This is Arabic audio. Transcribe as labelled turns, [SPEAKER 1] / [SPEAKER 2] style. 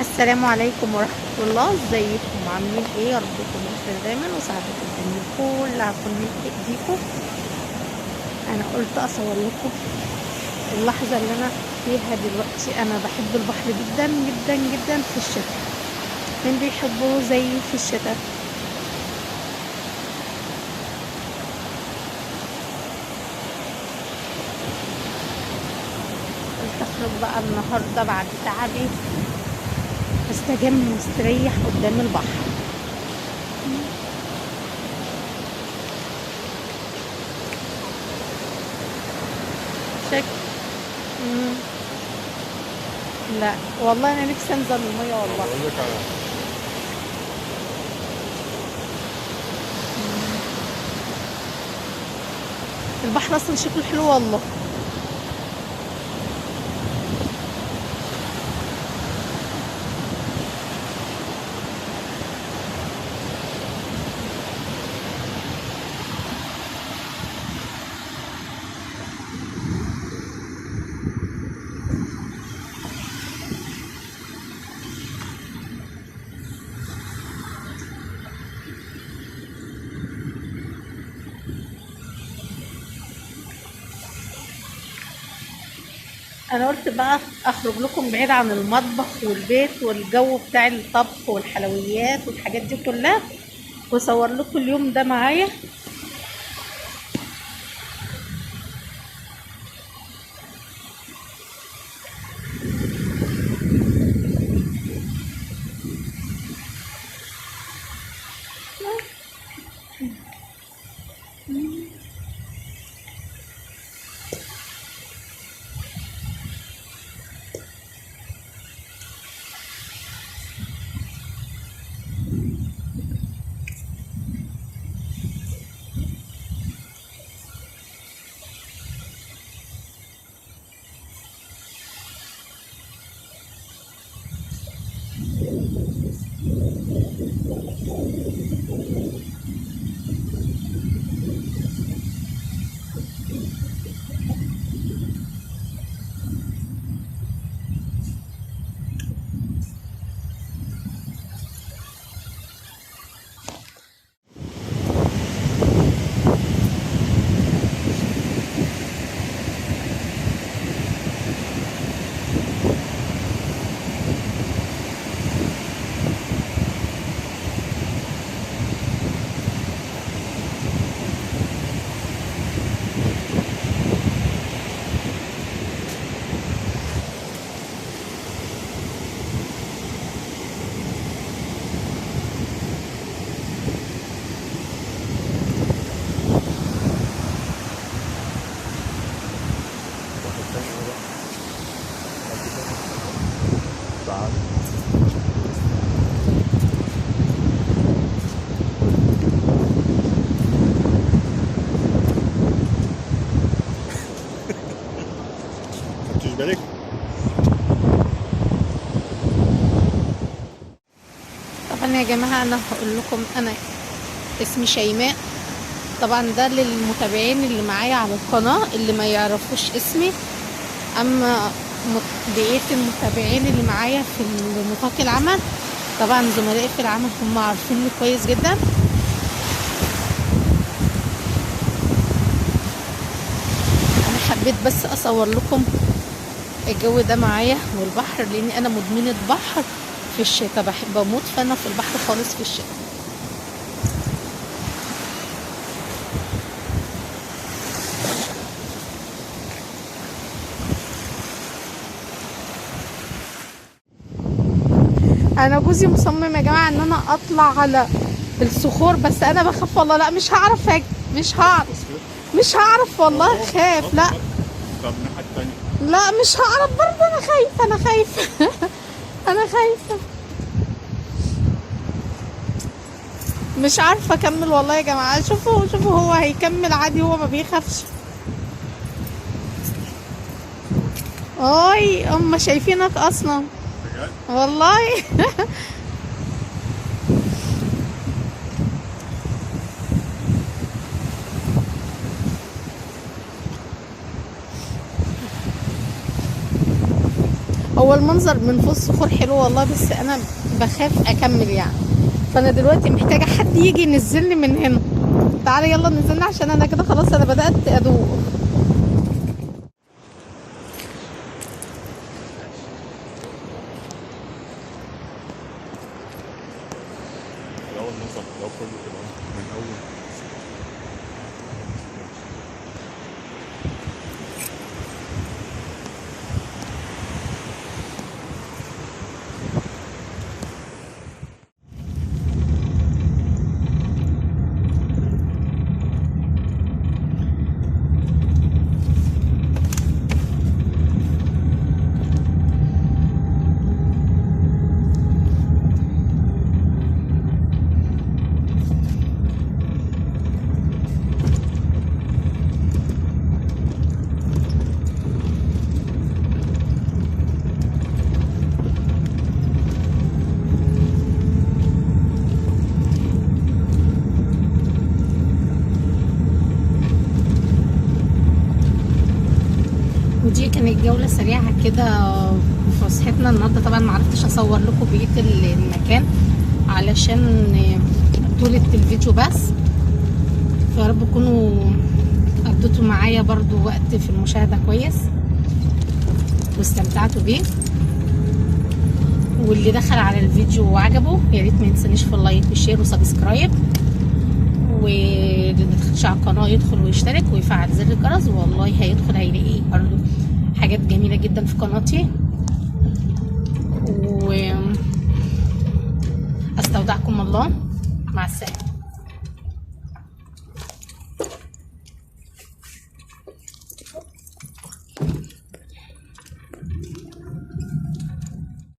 [SPEAKER 1] السلام عليكم ورحمة الله. ازيكم عاملين ايه؟ يا رب تكونوا بخير دايما وسعادة الدنيا كلها تكون من ايديكم. انا قلت اصور لكم اللحظة اللي انا فيها دلوقتي. انا بحب البحر جدا جدا جدا في الشتاء. مين بيحبه زي في الشتاء؟ قلت اخرج بقى النهاردة بعد تعبي، استجم واستريح قدام البحر. شك مم. لا والله انا نفسي انزل المية والله.
[SPEAKER 2] بقول لك على
[SPEAKER 1] البحر اصلا شكله حلو والله. انا قلت بقى اخرج لكم بعيد عن المطبخ والبيت والجو بتاع الطبخ والحلويات والحاجات دي كلها، واصور لكم اليوم ده معايا.
[SPEAKER 2] واحد تاني اهو بقى. تعال. خدتش بالك؟
[SPEAKER 1] طبعا يا جماعه انا هقول لكم، انا اسمي شيماء. طبعا ده للمتابعين اللي معايا على القناه اللي ما يعرفوش اسمي، اما بقيه المتابعين اللي معايا في نطاق العمل، طبعا زملائي في العمل هم عارفيني كويس جدا. انا حبيت بس اصور لكم الجو ده معايا والبحر، لاني انا مدمنه بحر في الشتاء، بحب اموت فانا في البحر خالص في الشتاء. انا جوزي مصمم يا جماعه ان انا اطلع على الصخور، بس انا بخاف والله. لا مش هعرف مش هعرف،
[SPEAKER 2] بص كده.
[SPEAKER 1] مش هعرف والله، خاف. لا
[SPEAKER 2] طب الناحية التانية.
[SPEAKER 1] لا مش هعرف برضه، انا خايفه انا خايفه انا خايفه، مش عارفه اكمل والله يا جماعه. شوفوا شوفوا هو هيكمل عادي، هو ما بيخافش. اي هم شايفينك اصلا
[SPEAKER 2] بجد؟
[SPEAKER 1] والله هو هو المنظر من فوق الصخور حلو والله، بس انا بخاف اكمل يعني. فانا دلوقتي محتاجه حد يجي ينزلني من هنا. تعالى يلا نزلنا عشان انا كده خلاص انا بدات ادوق.
[SPEAKER 2] الأول نصف الأول كله كده من أول.
[SPEAKER 1] ودي كانت جولة سريعة كده في فسحتنا النهارده. طبعا معرفتش اصور لكم بقية المكان علشان طولة الفيديو بس. فيا رب تكونوا قضيتوا معايا برضو وقت في المشاهدة كويس واستمتعتوا بيه. واللي دخل على الفيديو وعجبه يا ريت ما ينسانيش في اللايك والشير وسبسكرايب، واللي مدخلش على القناه يدخل ويشترك ويفعل زر الجرس. والله هيدخل هيلاقي برضه حاجات جميله جدا في قناتي. واستودعكم الله، مع السلامه.